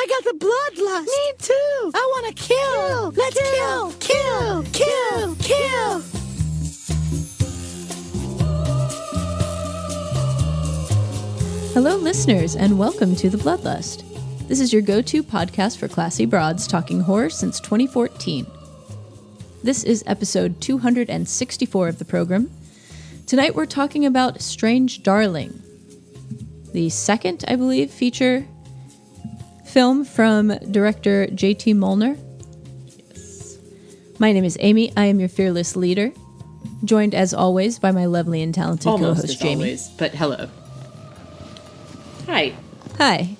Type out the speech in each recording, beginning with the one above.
I got the bloodlust. Me too. I want to kill. Let's kill. Hello, listeners, and welcome to The Bloodlust. This is your go-to podcast for classy broads talking horror since 2014. This is episode 264 of the program. Tonight we're talking about Strange Darling, the second, I believe, feature film from director J.T. Molnar. Yes. My name is Amy. I am your fearless leader, joined as always by my lovely and talented Almost co-host as Jamie. always, but hello. Hi. Hi.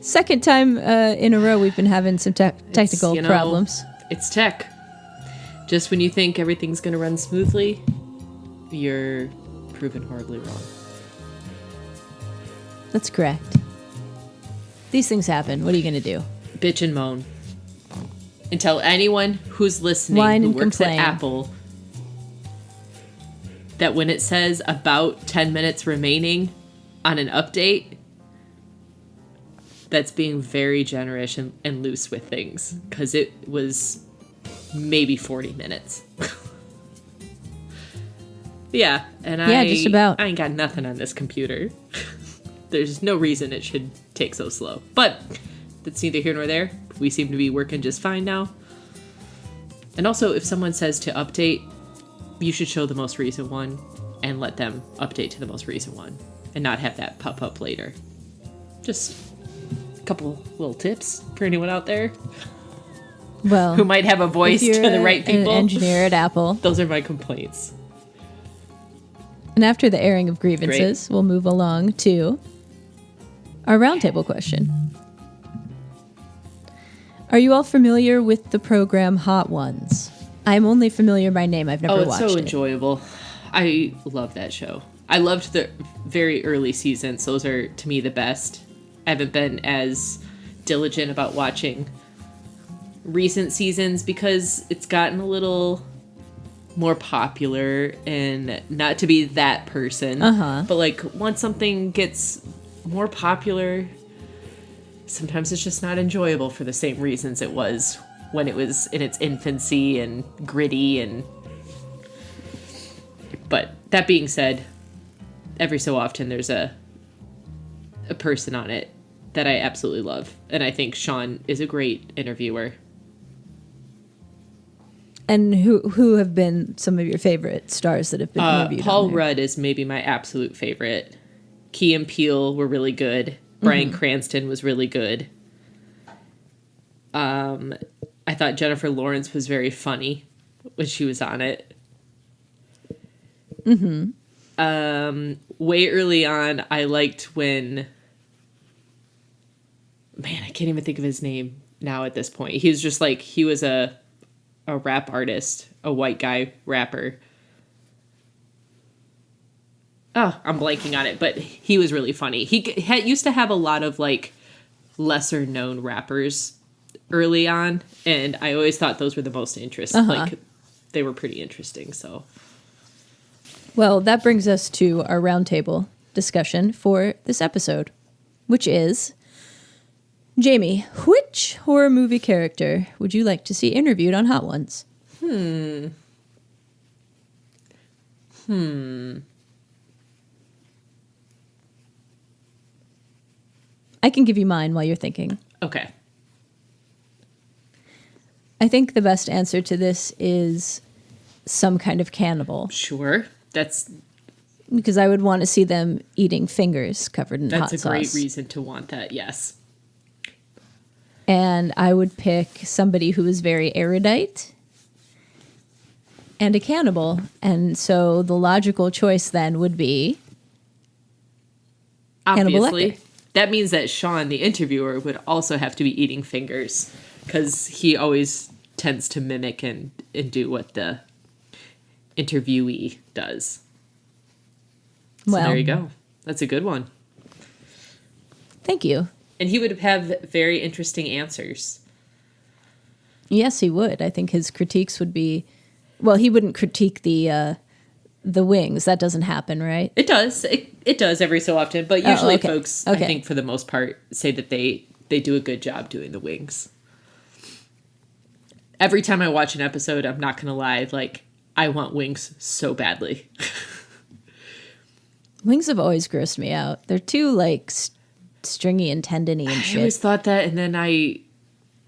Second time in a row we've been having some technical problems. It's tech. Just when you think everything's going to run smoothly, you're proven horribly wrong. That's correct. These things happen. What are you going to do? Bitch and moan. And tell anyone who's listening Whine who and works complain. at Apple that when it says about 10 minutes remaining on an update, that's being very generous and loose with things, because it was maybe 40 minutes. Yeah, and just about. I ain't got nothing on this computer. There's no reason it should take so slow. But that's neither here nor there. We seem to be working just fine now. And also, if someone says to update, you should show the most recent one and let them update to the most recent one and not have that pop up later. Just a couple little tips for anyone out there Well, who might have a voice if to you're the right people. an engineer at Apple. Those are my complaints. And after the airing of grievances, we'll move along to our roundtable question. Are you all familiar with the program Hot Ones? I'm only familiar by name. I've never watched it. Oh, it's so enjoyable. I love that show. I loved the very early seasons. Those are, to me, the best. I haven't been as diligent about watching recent seasons because it's gotten a little more popular, and not to be that person. But like once something gets more popular, sometimes it's just not enjoyable for the same reasons it was when it was in its infancy and gritty. And but that being said, every so often there's a person on it that I absolutely love, and I think Sean is a great interviewer. And who have been some of your favorite stars that have been interviewed? Paul Rudd is maybe my absolute favorite. Key and Peele were really good. Bryan Cranston was really good. I thought Jennifer Lawrence was very funny when she was on it. Way early on, I liked when... Man, I can't even think of his name now at this point. He was just like... He was a rap artist. A white guy rapper. Oh, I'm blanking on it, but he was really funny. He used to have a lot of, like, lesser-known rappers early on, and I always thought those were the most interesting. Like, they were pretty interesting, so... Well, that brings us to our roundtable discussion for this episode, which is... Jamie, which horror movie character would you like to see interviewed on Hot Ones? I can give you mine while you're thinking. Okay. I think the best answer to this is some kind of cannibal. Sure. That's Because I would want to see them eating fingers covered in hot sauce. a great reason to want that, yes. And I would pick somebody who is very erudite and a cannibal. And so the logical choice then would be Hannibal Obviously. Lecter. That means that Sean, the interviewer, would also have to be eating fingers, because he always tends to mimic and do what the interviewee does. So Well, there you go. That's a good one. Thank you. And he would have very interesting answers. Yes, he would. I think his critiques would be, well, he wouldn't critique the wings. That doesn't happen, right? It does. It does every so often. But usually okay. folks, Okay. I think for the most part, say that they They do a good job doing the wings. Every time I watch an episode, I'm not going to lie, like, I want wings so badly. Wings have always grossed me out. They're too, like, stringy and tendony and shit. I always thought that, and then I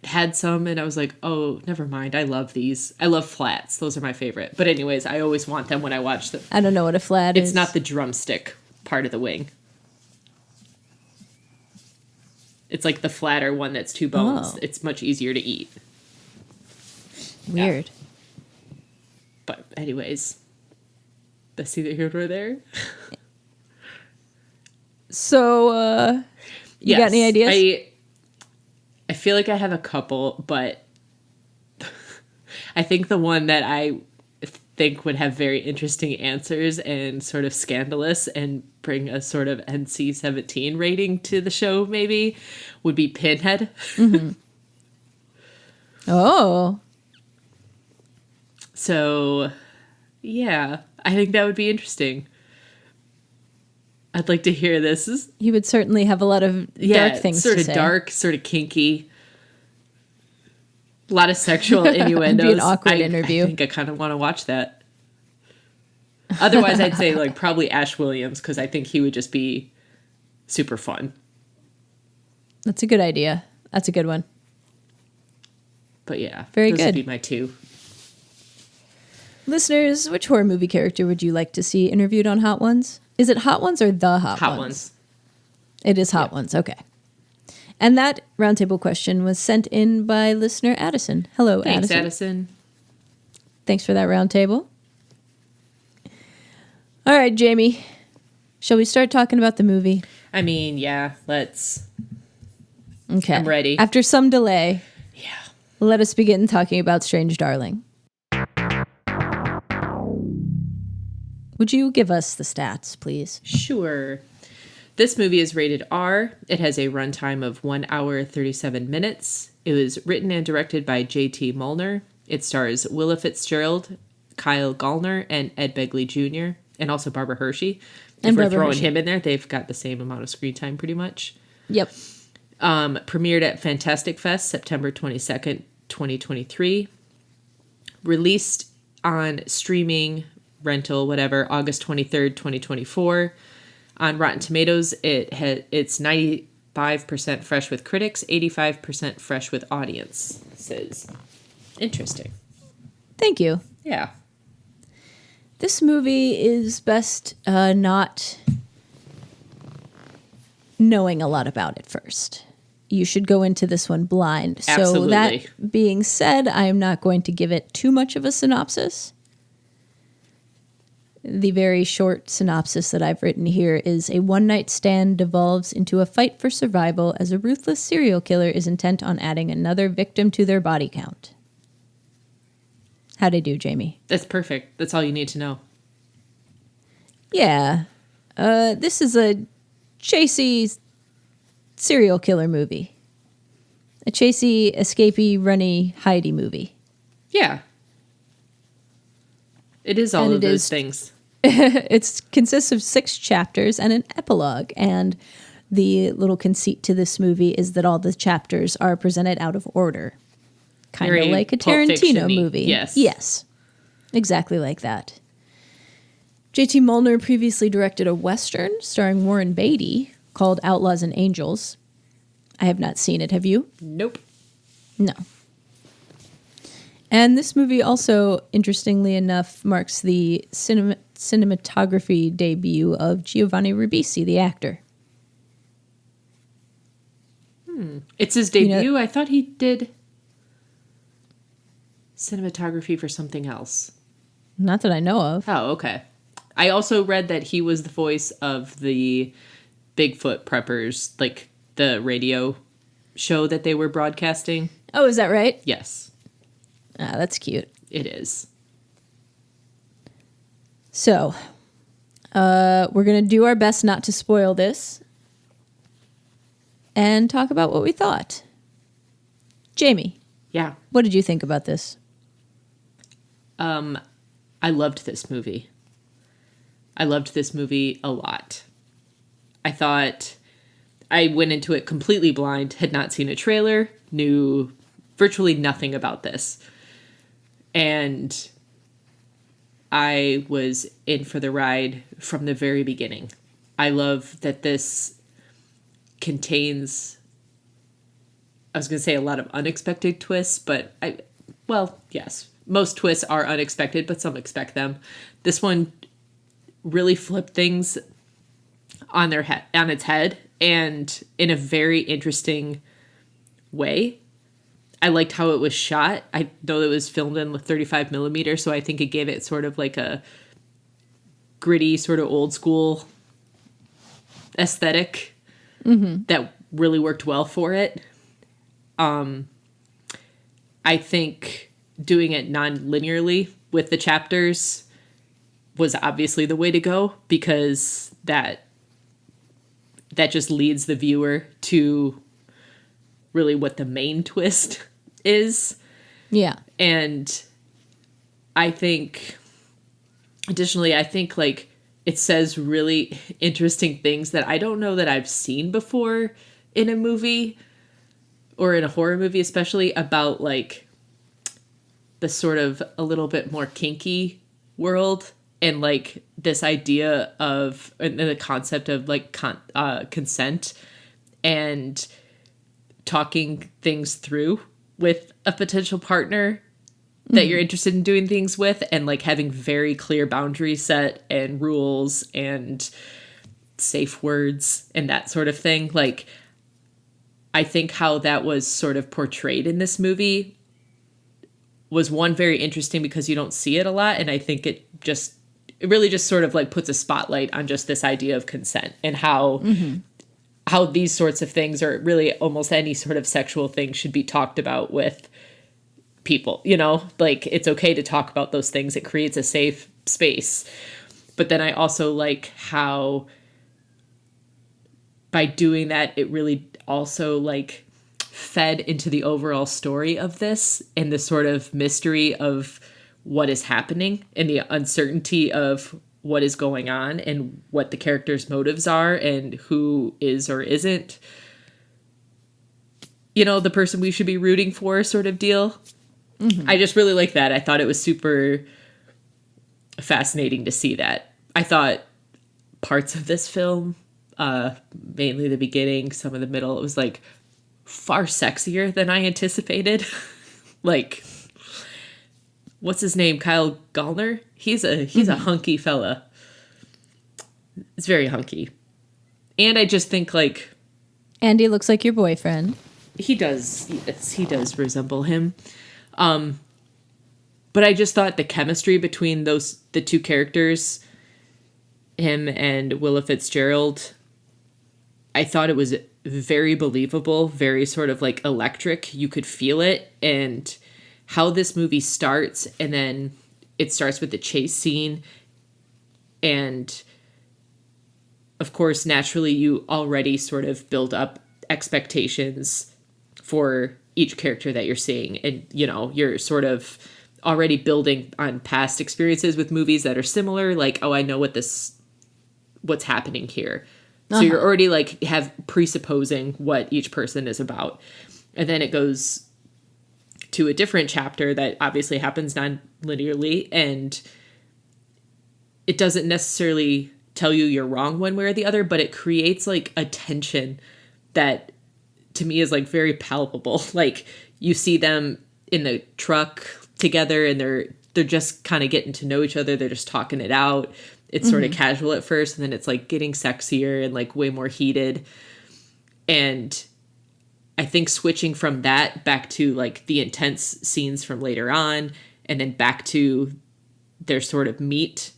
had some, and I was like, oh, never mind. I love these. I love flats. Those are my favorite. But anyways, I always want them when I watch them. I don't know what a flat is. It's not the drumstick part of the wing. It's like the flatter one that's two bones. Oh. It's much easier to eat. Weird. Yeah. But anyways, let's see the hero there. So, you got any ideas? I feel like I have a couple, but I think the one that I think would have very interesting answers and sort of scandalous and bring a sort of NC-17 rating to the show maybe would be Pinhead. Mm-hmm. Oh. So, yeah, I think that would be interesting. I'd like to hear this. He would certainly have a lot of dark things to say. Sort of dark, sort of kinky. A lot of sexual innuendos. It'd be an awkward interview. I think I kind of want to watch that. Otherwise, I'd say like probably Ash Williams, because I think he would just be super fun. That's a good idea. That's a good one. But yeah, very those good. would be my two. Listeners, which horror movie character would you like to see interviewed on Hot Ones? Is it Hot Ones or The Hot Ones? Hot Ones. It is Hot Ones, okay. And that roundtable question was sent in by listener Addison. Hello, Thanks, Addison. Addison. Thanks for that roundtable. All right, Jamie. Shall we start talking about the movie? I mean, yeah, let's. Okay. I'm ready. After some delay, Yeah. let us begin talking about Strange Darling. Would you give us the stats, please? Sure. This movie is rated R. It has a runtime of 1 hour, 37 minutes. It was written and directed by J.T. Mulner. It stars Willa Fitzgerald, Kyle Gallner, and Ed Begley Jr., and also Barbara Hershey. If we're throwing him in there, they've got the same amount of screen time pretty much. Yep. Premiered at Fantastic Fest, September 22nd, 2023. Released on streaming, rental, whatever, August 23rd, 2024. On Rotten Tomatoes, it's 95% fresh with critics, 85% fresh with audiences. Interesting. Thank you. Yeah. This movie is best not knowing a lot about it first. You should go into this one blind. Absolutely. So that being said, I am not going to give it too much of a synopsis. The very short synopsis that I've written here is a one-night stand devolves into a fight for survival as a ruthless serial killer is intent on adding another victim to their body count. How'd I do, Jamie? That's perfect. That's all you need to know. Yeah. This is a chasey serial killer movie. A chasey, escapee, runny, hidey movie. Yeah. It is all And of it those is- things. It consists of 6 chapters and an epilogue. And the little conceit to this movie is that all the chapters are presented out of order. Kind of Very like a Pulp Tarantino Fiction-y. movie. Yes. Yes. Exactly like that. J.T. Mulner previously directed a Western starring Warren Beatty called Outlaws and Angels. I have not seen it. Have you? Nope. No. And this movie also, interestingly enough, marks the cinematography debut of Giovanni Ribisi, the actor. It's his debut? You know- I thought he did cinematography for something else. Not that I know of. Oh, okay. I also read that he was the voice of the Bigfoot Preppers, like the radio show that they were broadcasting. Oh, is that right? Yes, Ah, that's cute. it is. So, we're going to do our best not to spoil this and talk about what we thought. Jamie, Yeah. what did you think about this? I loved this movie. I loved this movie a lot. I thought I went into it completely blind, had not seen a trailer, knew virtually nothing about this. And I was in for the ride from the very beginning. I love that this contains, I was going to say a lot of unexpected twists, but yes, most twists are unexpected, but some expect them. This one really flipped things on its head, and in a very interesting way. I liked how it was shot. I know it was filmed in 35 millimeter, so I think it gave it sort of like a gritty, sort of old school aesthetic that really worked well for it. I think doing it non-linearly with the chapters was obviously the way to go, because that just leads the viewer to really what the main twist is. Yeah. And I think, additionally, like it says really interesting things that I don't know that I've seen before in a movie, or in a horror movie especially, about like the sort of a little bit more kinky world, and like this idea of, and the concept of like consent and talking things through with a potential partner that you're interested in doing things with, and like having very clear boundaries set and rules and safe words and that sort of thing. Like, I think how that was sort of portrayed in this movie was, one, very interesting because you don't see it a lot. And I think it really just sort of like puts a spotlight on just this idea of consent, and how these sorts of things, or really almost any sort of sexual thing, should be talked about with people, like it's okay to talk about those things. It creates a safe space. But then I also like how by doing that, it really also like fed into the overall story of this, and the sort of mystery of what is happening, and the uncertainty of what is going on, and what the characters' motives are, and who is or isn't, the person we should be rooting for, sort of deal. I just really like that. I thought it was super fascinating to see that. I thought parts of this film, mainly the beginning, some of the middle, it was like far sexier than I anticipated. Like, what's his name? Kyle Gallner? He's a hunky fella. It's very hunky. And I just think like, Andy looks like your boyfriend. He does. Yes, he does resemble him. But I just thought the chemistry between the two characters, him and Willa Fitzgerald, I thought it was very believable, very sort of like electric. You could feel it. And how this movie starts, and then it starts with the chase scene. And of course, naturally, you already sort of build up expectations for each character that you're seeing. And, you're sort of already building on past experiences with movies that are similar. Like, oh, I know what's happening here. So you're already like presupposing what each person is about. And then it goes to a different chapter that obviously happens non-linearly, and it doesn't necessarily tell you you're wrong one way or the other, but it creates like a tension that to me is like very palpable. Like, you see them in the truck together, and they're just kind of getting to know each other. They're just talking it out. It's sort of casual at first, and then it's like getting sexier and like way more heated. And I think switching from that back to like the intense scenes from later on, and then back to their sort of meet,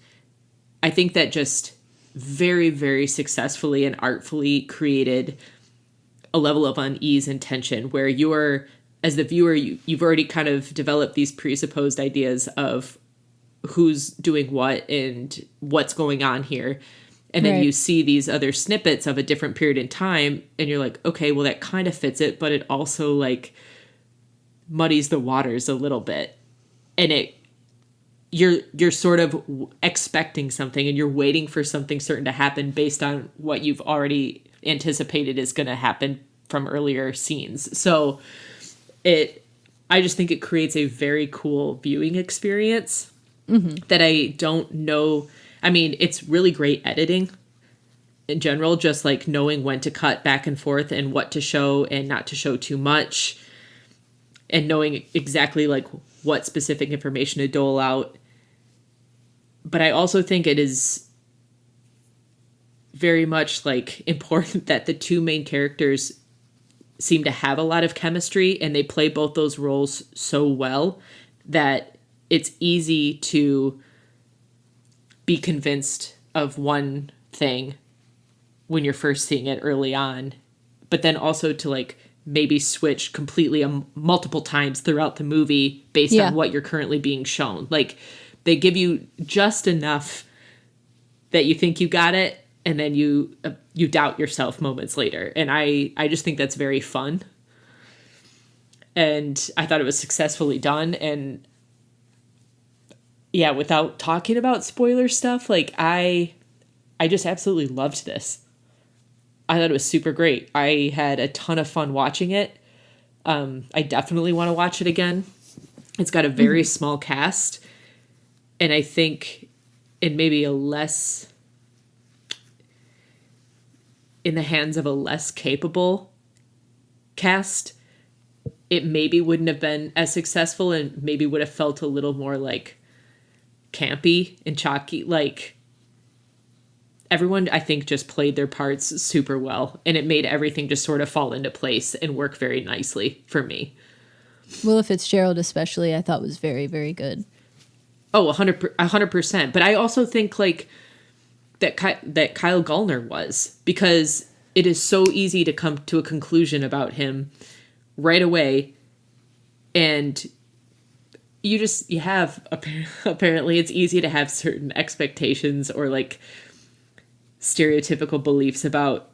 I think that just very, very successfully and artfully created a level of unease and tension where you're, as the viewer, you've already kind of developed these presupposed ideas of who's doing what and what's going on here. And then you see these other snippets of a different period in time, and you're like, okay, well, that kind of fits it, but it also like muddies the waters a little bit. And you're sort of expecting something and you're waiting for something certain to happen based on what you've already anticipated is going to happen from earlier scenes. So I just think it creates a very cool viewing experience that I don't know. I mean, it's really great editing in general, just like knowing when to cut back and forth and what to show and not to show too much, and knowing exactly like what specific information to dole out. But I also think it is very much like important that the two main characters seem to have a lot of chemistry, and they play both those roles so well that it's easy to be convinced of one thing when you're first seeing it early on, but then also to like maybe switch completely multiple times throughout the movie based on what you're currently being shown. Like, they give you just enough that you think you got it, and then you doubt yourself moments later. And I just think that's very fun. And I thought it was successfully done. And yeah, without talking about spoiler stuff, like I just absolutely loved this. I thought it was super great. I had a ton of fun watching it. I definitely want to watch it again. It's got a very small cast. And I think it may be in the hands of a less capable cast, it maybe wouldn't have been as successful and maybe would have felt a little more like campy and chalky. Like, everyone, I think, just played their parts super well, and it made everything just sort of fall into place and work very nicely for me. Willa Fitzgerald especially, I thought was very, very good. Oh, 100%. But I also think like that Kyle Gallner was, because it is so easy to come to a conclusion about him right away. And you have, apparently it's easy to have certain expectations or like stereotypical beliefs about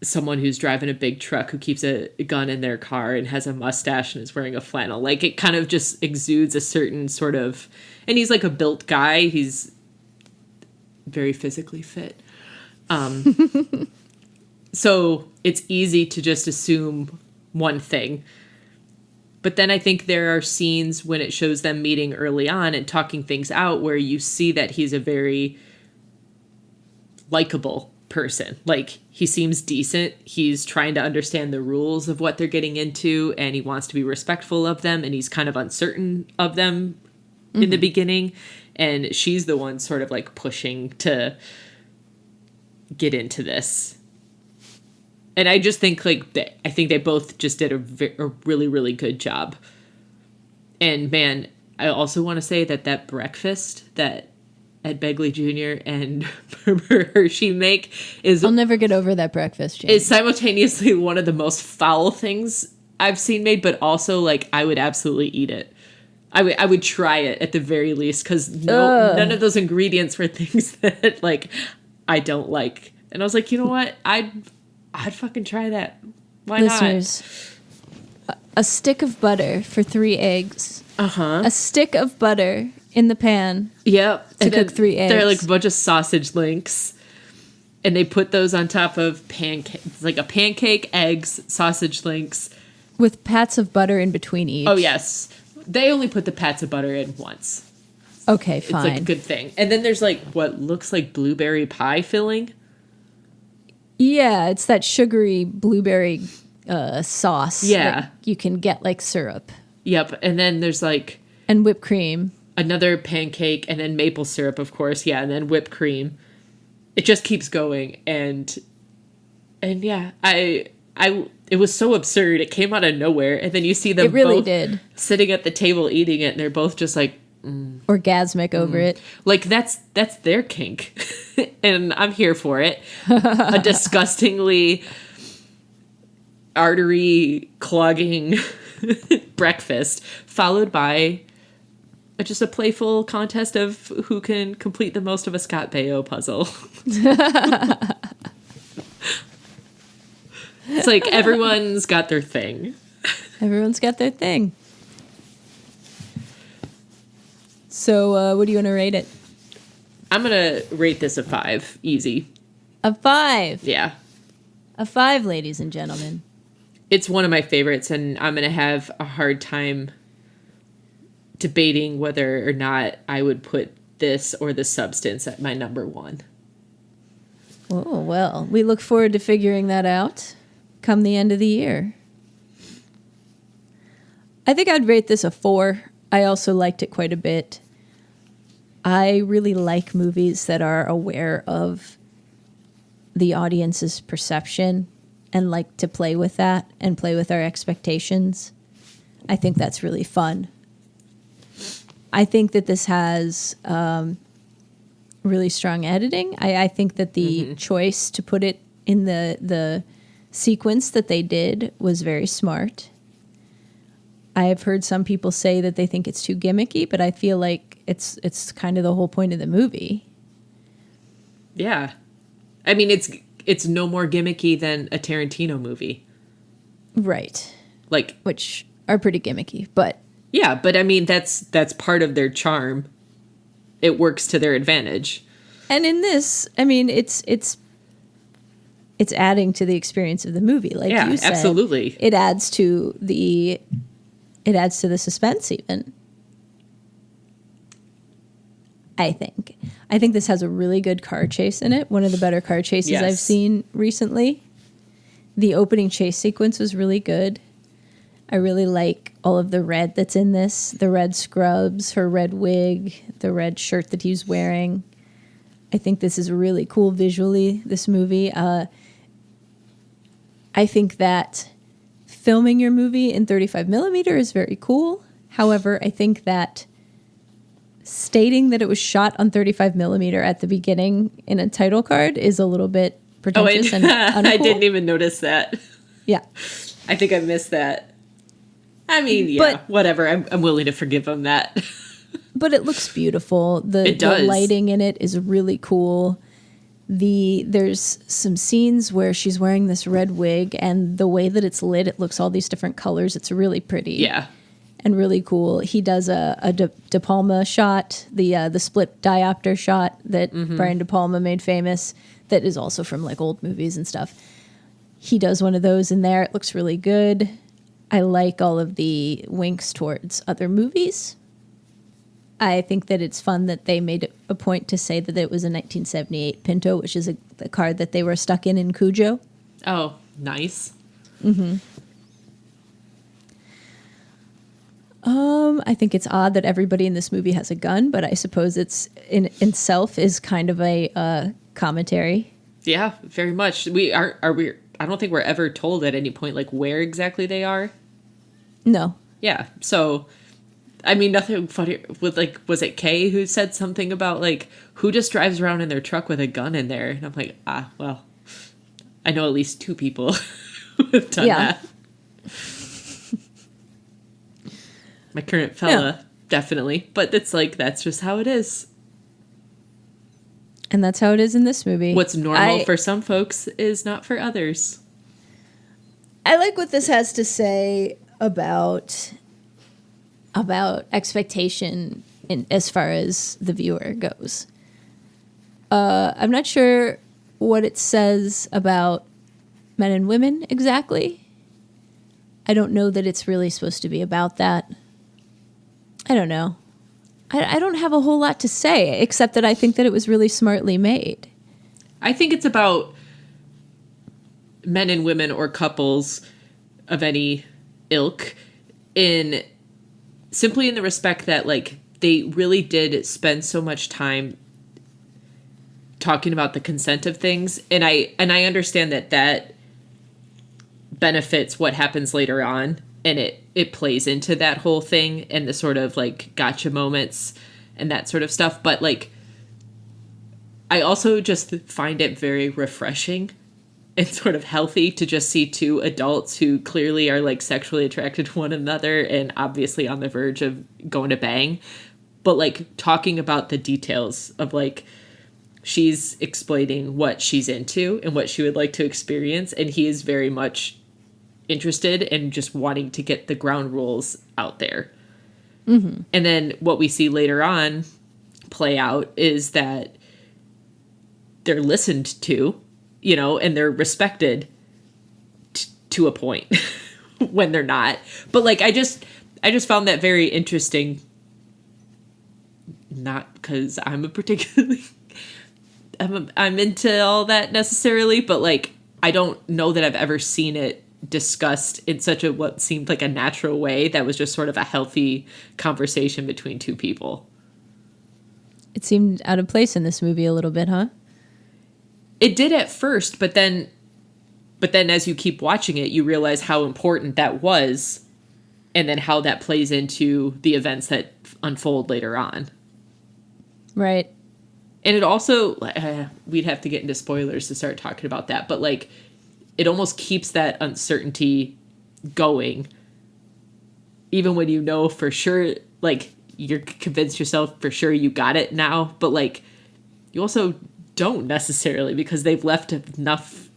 someone who's driving a big truck who keeps a gun in their car and has a mustache and is wearing a flannel. Like, it kind of just exudes a certain sort of, and he's like a built guy. He's very physically fit. So it's easy to just assume one thing. But then I think there are scenes when it shows them meeting early on and talking things out where you see that he's a very likable person. Like, he seems decent. He's trying to understand the rules of what they're getting into, and he wants to be respectful of them, and he's kind of uncertain of them in the beginning. And she's the one sort of like pushing to get into this. And I just think like I think they both just did a really, really good job. And man, I also want to say that breakfast that Ed Begley Jr. and Hershey make is... I'll never get over that breakfast, James. It's simultaneously one of the most foul things I've seen made, but also like I would absolutely eat it. I would try it at the very least, because none of those ingredients were things that like I don't like. And I was like, you know what? I'd fucking try that. Why Listeners, not? A stick of butter for 3 eggs. A stick of butter in the pan. Yep. To cook 3 eggs. They're like a bunch of sausage links. And they put those on top of pancakes. Like a pancake, eggs, sausage links. With pats of butter in between each. Oh, yes. They only put the pats of butter in once. Okay, fine. It's like a good thing. And then there's like what looks like blueberry pie filling. Yeah, it's that sugary blueberry sauce. Yeah. That you can get like syrup. Yep. And then there's like... And whipped cream. Another pancake, and then maple syrup, of course. Yeah, and then whipped cream. It just keeps going. And yeah, it was so absurd. It came out of nowhere. And then you see them both sitting at the table eating it, and they're both just like... orgasmic over it. Like, that's their kink. And I'm here for it. A disgustingly artery clogging breakfast, followed by just a playful contest of who can complete the most of a Scott Baio puzzle. It's like everyone's got their thing. Everyone's got their thing. So what do you want to rate it? I'm going to rate this a 5. Easy. A 5. Yeah. A 5, ladies and gentlemen. It's one of my favorites, and I'm going to have a hard time debating whether or not I would put this or The Substance at my number 1. Oh, well, we look forward to figuring that out come the end of the year. I think I'd rate this a 4. I also liked it quite a bit. I really like movies that are aware of the audience's perception and like to play with that and play with our expectations. I think that's really fun. I think that this has really strong editing. I think that the choice to put it in the sequence that they did was very smart. I have heard some people say that they think it's too gimmicky, but I feel like it's kind of the whole point of the movie. Yeah. I mean, it's no more gimmicky than a Tarantino movie. Right. Like, which are pretty gimmicky, but yeah, but I mean that's part of their charm. It works to their advantage. And in this, I mean, it's adding to the experience of the movie, like you said. Absolutely. It adds to the suspense even. I think this has a really good car chase in it. One of the better car chases I've seen recently. The opening chase sequence was really good. I really like all of the red that's in this. The red scrubs, her red wig, the red shirt that he's wearing. I think this is really cool visually, this movie. I think that filming your movie in 35 millimeter is very cool. However, I think that stating that it was shot on 35 millimeter at the beginning in a title card is a little bit pretentious and uncool. I didn't even notice that. Yeah. I think I missed that. I mean, yeah, but, whatever. I'm willing to forgive them that. But it looks beautiful. The lighting in it is really cool. There's some scenes where she's wearing this red wig, and the way that it's lit, it looks all these different colors. It's really pretty. Yeah. And really cool. He does a De Palma shot, the split diopter shot that Brian De Palma made famous, that is also from like old movies and stuff. He does one of those in there. It looks really good. I like all of the winks towards other movies. I think that it's fun that they made a point to say that it was a 1978 Pinto, which is the car that they were stuck in Cujo. Oh, nice. Mm-hmm. I think it's odd that everybody in this movie has a gun, but I suppose it's in itself is kind of a commentary. Yeah, very much. I don't think we're ever told at any point like where exactly they are. No. Yeah. So, I mean, nothing funny with like, was it Kay who said something about like who just drives around in their truck with a gun in there? And I'm like, well, I know at least 2 people who have done that. My current fella, definitely. But it's like, that's just how it is. And that's how it is in this movie. What's normal for some folks is not for others. I like what this has to say about expectation as far as the viewer goes. I'm not sure what it says about men and women exactly. I don't know that it's really supposed to be about that. I don't know. I don't have a whole lot to say, except that I think that it was really smartly made. I think it's about men and women or couples of any ilk simply in the respect that, like, they really did spend so much time talking about the consent of things. And I understand that benefits what happens later on. And it plays into that whole thing and the sort of like gotcha moments and that sort of stuff. But like, I also just find it very refreshing and sort of healthy to just see 2 adults who clearly are like sexually attracted to one another and obviously on the verge of going to bang, but like talking about the details of like, she's explaining what she's into and what she would like to experience. And he is very much interested in just wanting to get the ground rules out there. And then what we see later on play out is that they're listened to, and they're respected to a point when they're not. But like, I just found that very interesting. Not because I'm a particularly, I'm into all that necessarily, but like, I don't know that I've ever seen it discussed in such a what seemed like a natural way that was just sort of a healthy conversation between two people. It seemed out of place in this movie a little bit, huh? It did at first, but then as you keep watching it, you realize how important that was, and then how that plays into the events that unfold later on. Right. And it also, we'd have to get into spoilers to start talking about that, but like, it almost keeps that uncertainty going, even when you know for sure, like, you're convinced yourself for sure you got it now, but like, you also don't necessarily, because they've left enough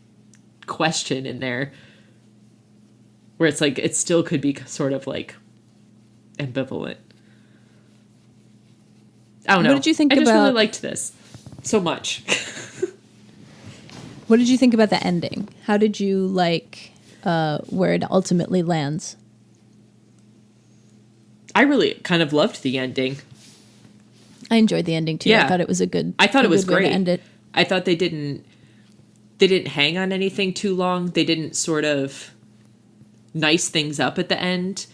question in there where it's like, it still could be sort of like ambivalent. I don't know. What did you think I just about... really liked this so much. What did you think about the ending? How did you like where it ultimately lands? I really kind of loved the ending. I enjoyed the ending too. Yeah. I thought it was I thought it was way to great. end it. I thought they didn't hang on anything too long. They didn't sort of nice things up at the end.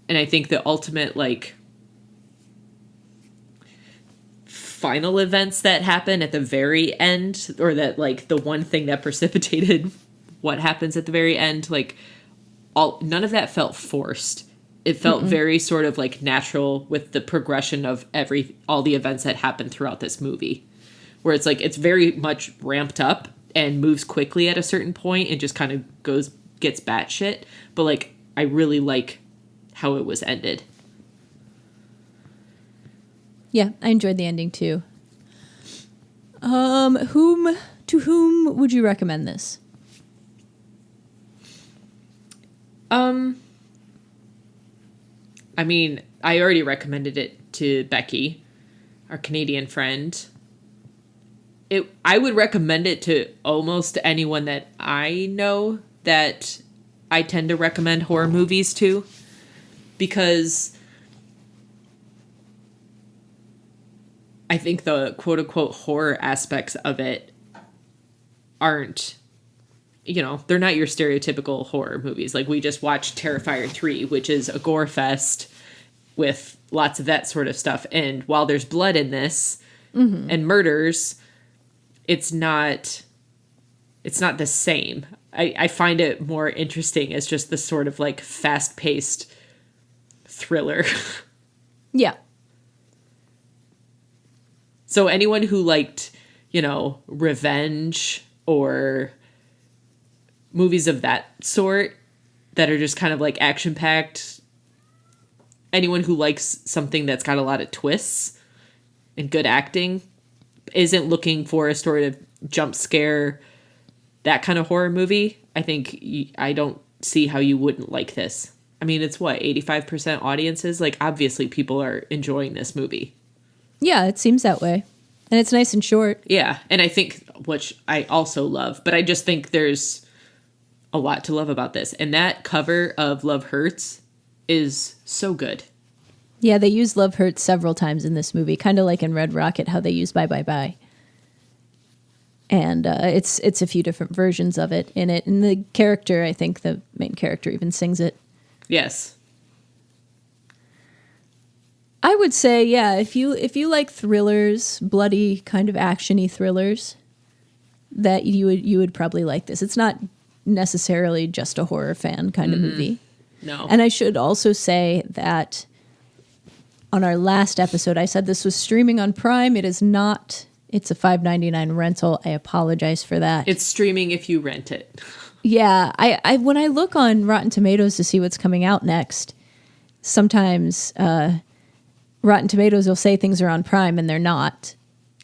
And I think the ultimate like final events that happen at the very end, or that like the one thing that precipitated what happens at the very end, like none of that felt forced. It felt very sort of like natural with the progression of all the events that happened throughout this movie, where it's like, it's very much ramped up and moves quickly at a certain point and just kind of gets batshit. But like, I really like how it was ended. Yeah, I enjoyed the ending too. To whom would you recommend this? I mean, I already recommended it to Becky, our Canadian friend. I would recommend it to almost anyone that I know that I tend to recommend horror movies to, because I think the quote-unquote horror aspects of it aren't, they're not your stereotypical horror movies. Like, we just watched Terrifier 3, which is a gore fest with lots of that sort of stuff. And while there's blood in this and murders, it's not the same. I find it more interesting as just the sort of like fast-paced thriller. Yeah. So anyone who liked, revenge or movies of that sort that are just kind of like action-packed, anyone who likes something that's got a lot of twists and good acting, isn't looking for a sort of jump scare, that kind of horror movie, I think I don't see how you wouldn't like this. I mean, it's 85% audiences? Like, obviously people are enjoying this movie. Yeah, it seems that way. And it's nice and short. Yeah, and I think, which I also love, but I just think there's a lot to love about this. And that cover of Love Hurts is so good. Yeah, they use Love Hurts several times in this movie, kind of like in Red Rocket, how they use Bye Bye Bye. And it's a few different versions of it in it. And the character, I think the main character even sings it. Yes. I would say, yeah, if you like thrillers, bloody kind of actiony thrillers, that you would probably like this. It's not necessarily just a horror fan kind of movie. No. And I should also say that on our last episode, I said this was streaming on Prime. It is not. It's a $5.99 rental. I apologize for that. It's streaming if you rent it. Yeah, I when I look on Rotten Tomatoes to see what's coming out next, sometimes Rotten Tomatoes will say things are on Prime and they're not.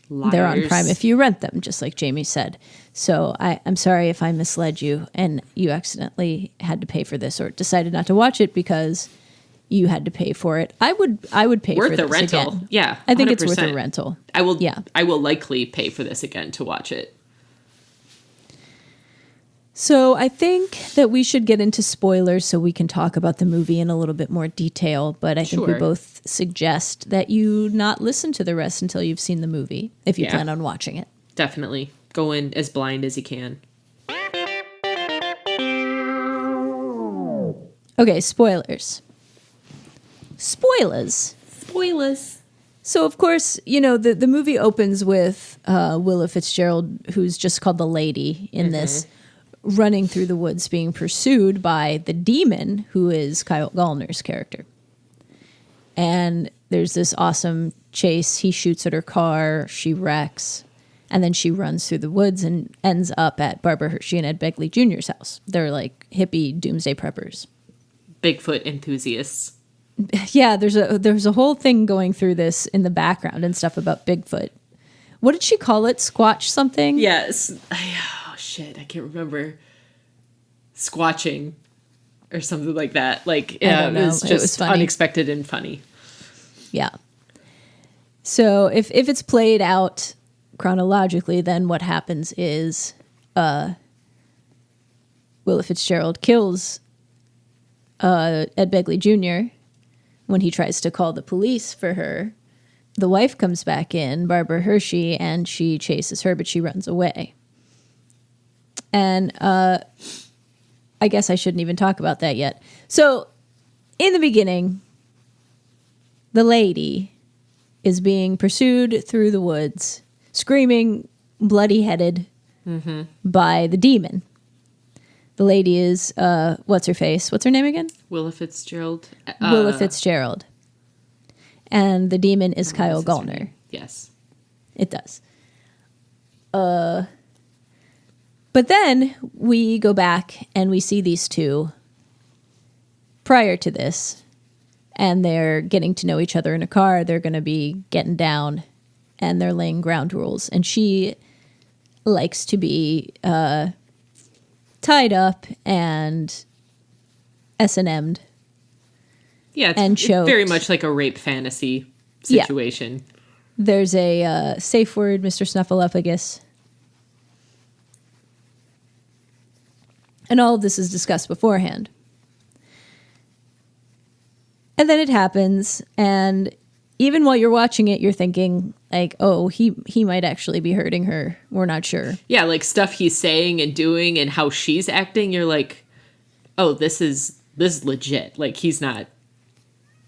Liars. They're on Prime if you rent them, just like Jamie said. So I'm sorry if I misled you and you accidentally had to pay for this or decided not to watch it because you had to pay for it. I would pay Worth for the this rental. again. Yeah, I think it's worth 100%. a rental. I will likely pay for this again to watch it. So I think that we should get into spoilers so we can talk about the movie in a little bit more detail. But I think we both suggest that you not listen to the rest until you've seen the movie, if you plan on watching it. Definitely. Go in as blind as you can. Okay, spoilers. Spoilers. So, of course, the movie opens with Willa Fitzgerald, who's just called the lady in this, running through the woods being pursued by the demon, who is Kyle Gallner's character. And there's this awesome chase. He shoots at her car. She wrecks. And then she runs through the woods and ends up at Barbara Hershey and Ed Begley Jr.'s house. They're like hippie doomsday preppers. Bigfoot enthusiasts. Yeah, there's a whole thing going through this in the background and stuff about Bigfoot. What did she call it? Squatch something? Yes. Oh, shit. I can't remember. Squatching or something like that. Like, yeah, it was just unexpected and funny. Yeah. So if it's played out chronologically, then what happens is Willa Fitzgerald kills Ed Begley Jr. when he tries to call the police for her. The wife comes back in, Barbara Hershey, and she chases her, but she runs away. And I guess I shouldn't even talk about that yet. So, in the beginning, the lady is being pursued through the woods, screaming, bloody-headed, by the demon. The lady is, what's her face? What's her name again? Willa Fitzgerald. Willa Fitzgerald. And the demon is Kyle Gallner. Yes. It does. But then we go back and we see these two prior to this, and they're getting to know each other in a car. They're going to be getting down, and they're laying ground rules. And she likes to be tied up and S&M'd. Yeah, it's very much like a rape fantasy situation. Yeah. There's a safe word, Mr. Snuffleupagus. And all of this is discussed beforehand. And then it happens, and even while you're watching it, you're thinking, like, oh, he might actually be hurting her. We're not sure. Yeah, like stuff he's saying and doing and how she's acting, you're like, oh, this is legit. Like, he's not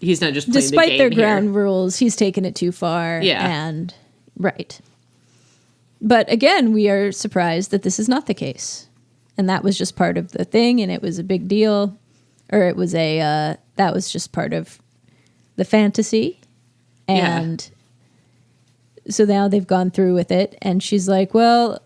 just playing the game. Despite their ground rules, he's taken it too far. Yeah. And, right. But again, we are surprised that this is not the case. And that was just part of the thing, and it was a big deal. Or it was that was just part of the fantasy. And so now they've gone through with it, and she's like, well,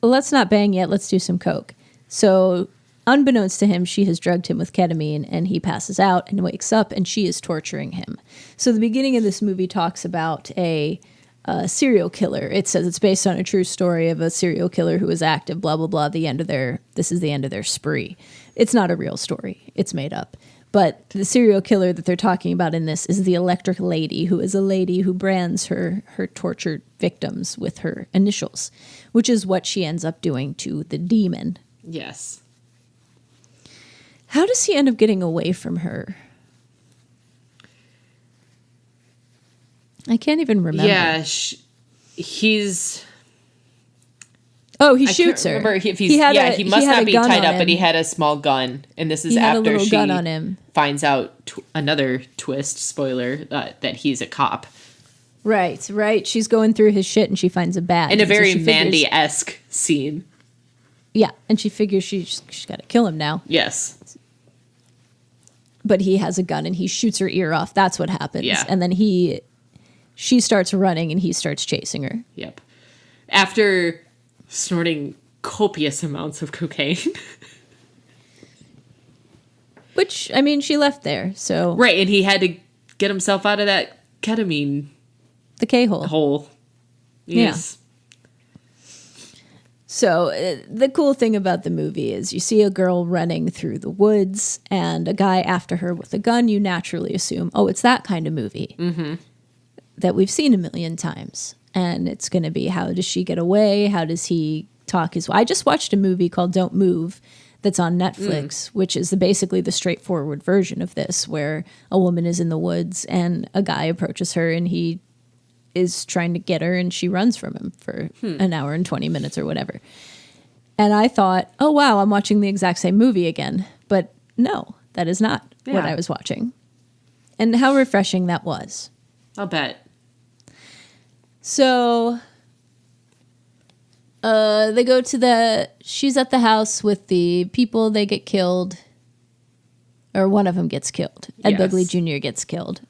let's not bang yet. Let's do some coke. So unbeknownst to him, she has drugged him with ketamine, and he passes out and wakes up, and she is torturing him. So the beginning of this movie talks about a serial killer. It says it's based on a true story of a serial killer who was active, blah, blah, blah. This is the end of their spree. It's not a real story. It's made up. But the serial killer that they're talking about in this is the Electric Lady, who is a lady who brands her tortured victims with her initials, which is what she ends up doing to the demon. Yes. How does he end up getting away from her? I can't even remember. Yeah, he's... Oh, he shoots her. Remember if he must not be tied up, but he had a small gun, and this is after she gun on him. Finds out another twist, spoiler, that he's a cop. Right. She's going through his shit, and she finds a bat. In a very Mandy-esque scene. Yeah, and she figures she's got to kill him now. Yes. But he has a gun, and he shoots her ear off. That's what happens. Yeah. And then she starts running, and he starts chasing her. Yep. After snorting copious amounts of cocaine. Which, I mean, she left there, so... Right, and he had to get himself out of that ketamine... The K-hole. Hole. Yes. So the cool thing about the movie is you see a girl running through the woods and a guy after her with a gun. You naturally assume, oh, it's that kind of movie that we've seen a million times. And it's going to be, how does she get away? How does he talk his way? I just watched a movie called Don't Move that's on Netflix, which is basically the straightforward version of this, where a woman is in the woods and a guy approaches her and he is trying to get her and she runs from him for an hour and 20 minutes or whatever. And I thought, oh, wow, I'm watching the exact same movie again. But no, that is not what I was watching. And how refreshing that was. I'll bet. So they go to she's at the house with the people, they get killed. Or one of them gets killed. Ed Begley Jr. gets killed.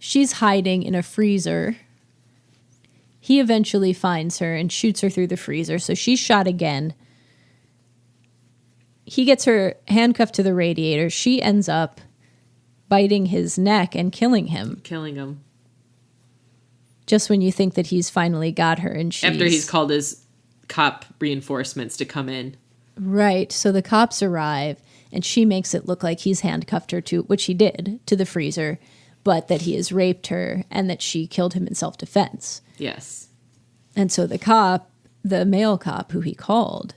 She's hiding in a freezer. He eventually finds her and shoots her through the freezer. So she's shot again. He gets her handcuffed to the radiator. She ends up biting his neck and killing him. Just when you think that he's finally got her. And after he's called his cop reinforcements to come in. Right. So the cops arrive and she makes it look like he's handcuffed her to, which he did, to the freezer. But that he has raped her and that she killed him in self-defense. Yes. And so the cop, the male cop who he called,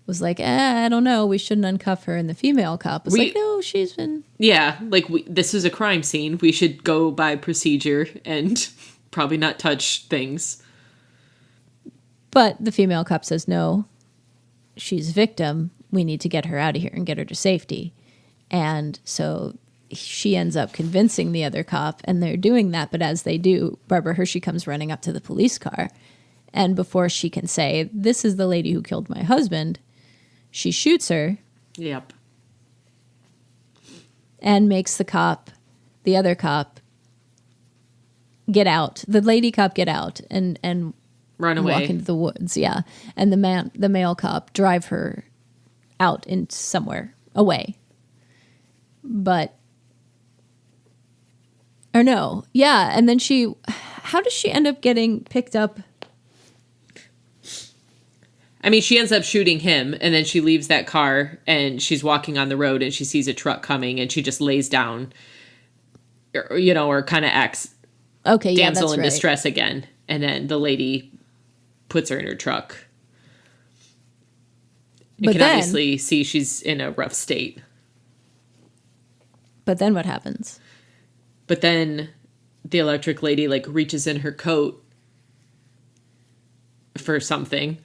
was like, I don't know, we shouldn't uncuff her. And the female cop was like, no, she's been... Yeah, like, this is a crime scene. We should go by procedure and probably not touch things. But the female cop says, no, she's a victim. We need to get her out of here and get her to safety. And so... she ends up convincing the other cop, and they're doing that. But as they do, Barbara Hershey comes running up to the police car. And before she can say, this is the lady who killed my husband, she shoots her. Yep. And makes the other cop, get out. The lady cop get out and run away. Walk into the woods, yeah. And the male cop drive her out in somewhere away. But... or no, yeah, and then how does she end up getting picked up? I mean, she ends up shooting him, and then she leaves that car, and she's walking on the road, and she sees a truck coming, and she just lays down, or kind of acts damsel in distress again, and then the lady puts her in her truck. You can obviously see she's in a rough state. But then what happens? But then the electric lady, reaches in her coat for something,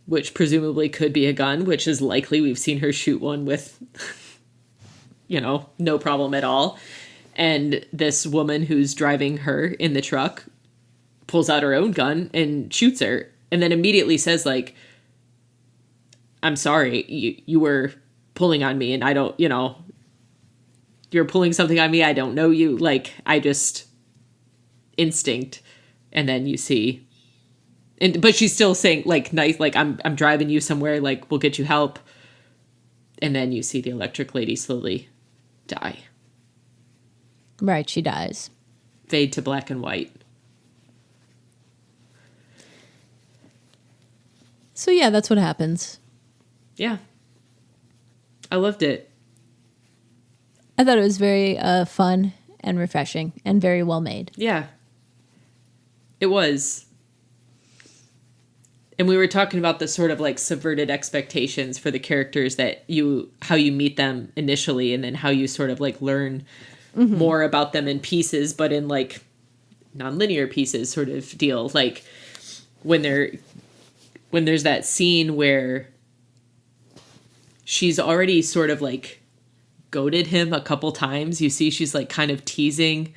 which presumably could be a gun, which is likely. We've seen her shoot one with, no problem at all. And this woman who's driving her in the truck pulls out her own gun and shoots her. And then immediately says, I'm sorry, you were pulling on me and I don't, you're pulling something on me. I don't know you. I just instinct. And then you see, but she's still saying nice, I'm driving you somewhere. We'll get you help. And then you see the electric lady slowly die. Right. She dies. Fade to black and white. So yeah, that's what happens. Yeah. I loved it. I thought it was very fun and refreshing and very well made. Yeah. It was. And we were talking about the sort of subverted expectations for the characters how you meet them initially and then how you sort of learn more about them in pieces, but in nonlinear pieces sort of deal. When there's that scene where she's already sort of goaded him a couple times. You see she's kind of teasing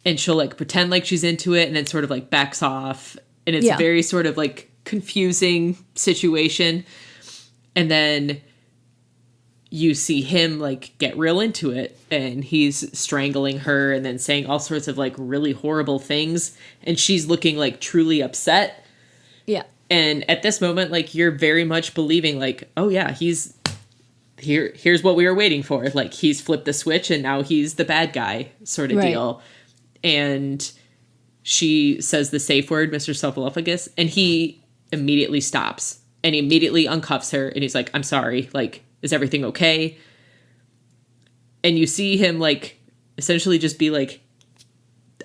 and she'll pretend she's into it and then sort of backs off. And it's a very sort of confusing situation. And then you see him get real into it and he's strangling her and then saying all sorts of really horrible things. And she's looking truly upset. Yeah. And at this moment, you're very much believing oh yeah, here's what we were waiting for. He's flipped the switch and now he's the bad guy sort of deal. And she says the safe word, Mr. Cephalophagus, and he immediately stops and he immediately uncuffs her and he's like, I'm sorry, like, is everything okay? And you see him like essentially just be like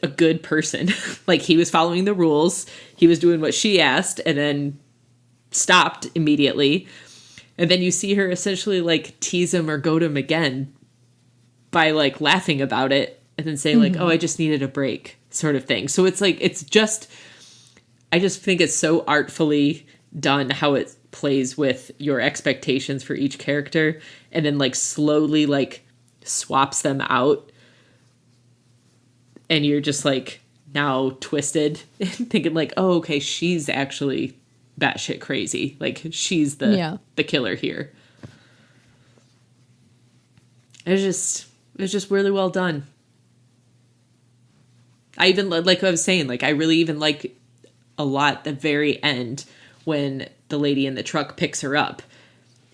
a good person. Like he was following the rules. He was doing what she asked and then stopped immediately. And then you see her essentially like tease him or goad him again by like laughing about it and then saying like, oh, I just needed a break sort of thing. So it's like, it's just, I just think it's so artfully done how it plays with your expectations for each character and then like slowly like swaps them out. And you're just like now twisted and thinking like, oh, okay, she's actually batshit crazy. Like she's the killer here. It was just really well done. I even, like I was saying, like I really even like a lot the very end when the lady in the truck picks her up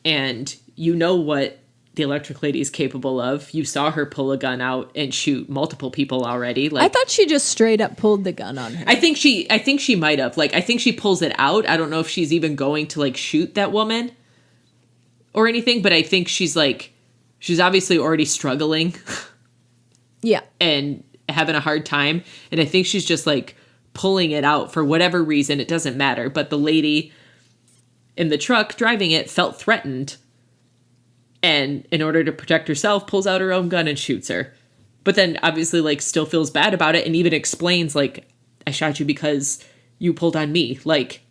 and you know what the electric lady is capable of. You saw her pull a gun out and shoot multiple people already. Like I thought she just straight up pulled the gun on her. I think she might have. Like I think she pulls it out. I don't know if she's even going to like shoot that woman or anything, but I think she's obviously already struggling. Yeah. And having a hard time, and I think she's just like pulling it out for whatever reason. It doesn't matter, but the lady in the truck driving it felt threatened. And in order to protect herself, pulls out her own gun and shoots her. But then obviously like still feels bad about it and even explains like, I shot you because you pulled on me. Like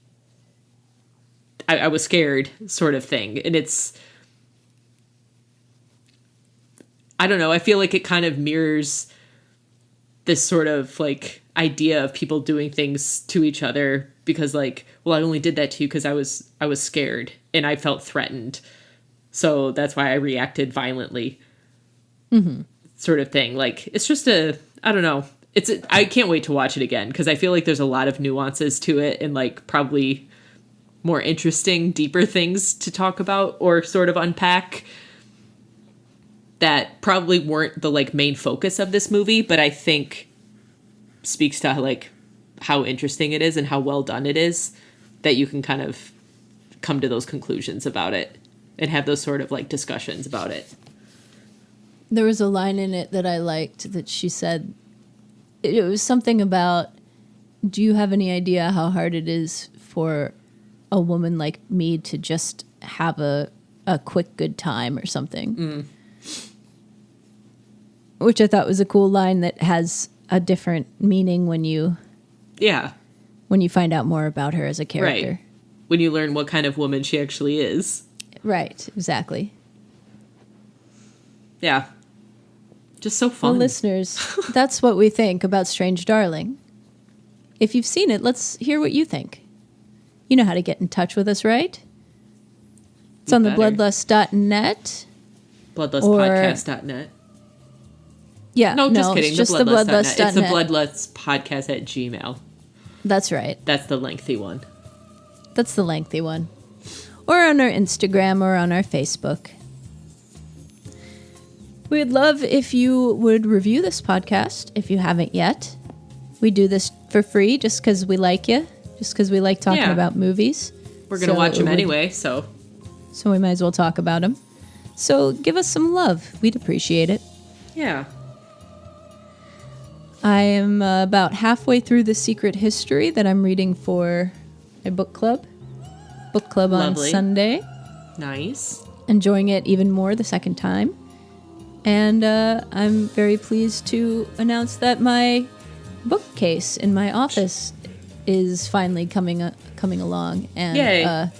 I was scared sort of thing. And it's, I don't know. I feel like it kind of mirrors this sort of like idea of people doing things to each other because like, well, I only did that to you because I was scared and I felt threatened. So that's why I reacted violently, sort of thing. Like, it's just I don't know. I can't wait to watch it again because I feel like there's a lot of nuances to it and like probably more interesting, deeper things to talk about or sort of unpack that probably weren't the like main focus of this movie, but I think speaks to like how interesting it is and how well done it is that you can kind of come to those conclusions about it. And have those sort of like discussions about it. There was a line in it that I liked that she said, it was something about, do you have any idea how hard it is for a woman like me to just have a quick good time or something? Which I thought was a cool line that has a different meaning when you find out more about her as a character. Right. When you learn what kind of woman she actually is. Right, exactly. Yeah. Just so fun. Well, listeners, that's what we think about Strange Darling. If you've seen it, let's hear what you think. You know how to get in touch with us, right? It's on the bloodlust.net. Bloodlustpodcast.net. Yeah. No, just kidding. It's just the bloodlust.net. It's the bloodlustpodcast@gmail. That's right. That's the lengthy one. That's the lengthy one. Or on our Instagram or on our Facebook. We'd love if you would review this podcast if you haven't yet. We do this for free just because we like you, just because we like talking about movies. We're going to watch them anyway, so we might as well talk about them. So give us some love. We'd appreciate it. Yeah. I am about halfway through The Secret History that I'm reading for my book club. Book club Lovely. On Sunday. Nice. Enjoying it even more the second time. And I'm very pleased to announce that my bookcase in my office is finally coming along. And Yay.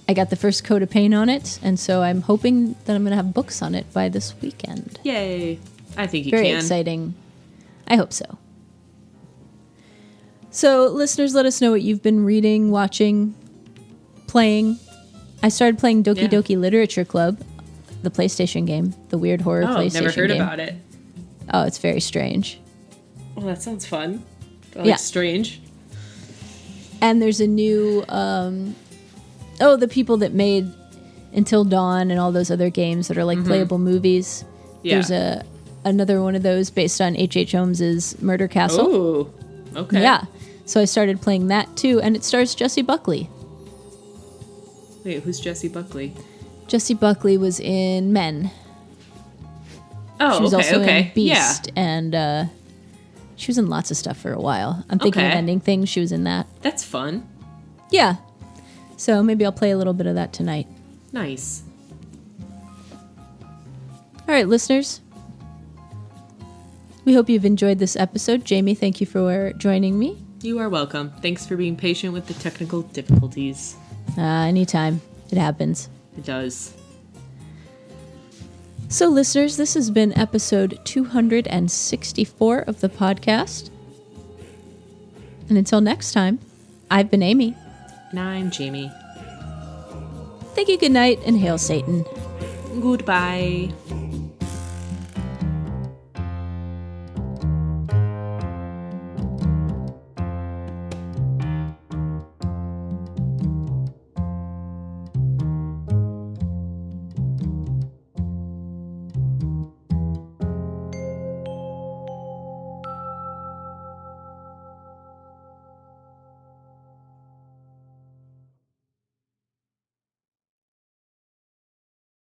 I got the first coat of paint on it, and so I'm hoping that I'm going to have books on it by this weekend. Yay. I think you Very can. exciting. I hope so. So, listeners, let us know what you've been reading, watching, playing. I started playing Doki Doki Literature Club, the PlayStation game, the weird horror PlayStation game. Never heard about it. Oh, it's very strange. Well, that sounds fun. Strange. And there's a new, the people that made Until Dawn and all those other games that are like playable movies. Yeah. There's another one of those based on H.H. Holmes's Murder Castle. Ooh. Okay. Yeah. So I started playing that too, and it stars Jessie Buckley. Wait, who's Jessie Buckley? Jessie Buckley was in Men. Oh, She was also in Yeah. Beast, and she was in lots of stuff for a while. I'm thinking of Okay. Ending Things. She was in that. That's fun. Yeah. So maybe I'll play a little bit of that tonight. Nice. All right, listeners. We hope you've enjoyed this episode. Jamie, thank you for joining me. You are welcome. Thanks for being patient with the technical difficulties. Anytime. It happens. It does. So, listeners, this has been episode 264 of the podcast. And until next time, I've been Amy. And I'm Jamie. Thank you, good night, and hail Satan. Goodbye.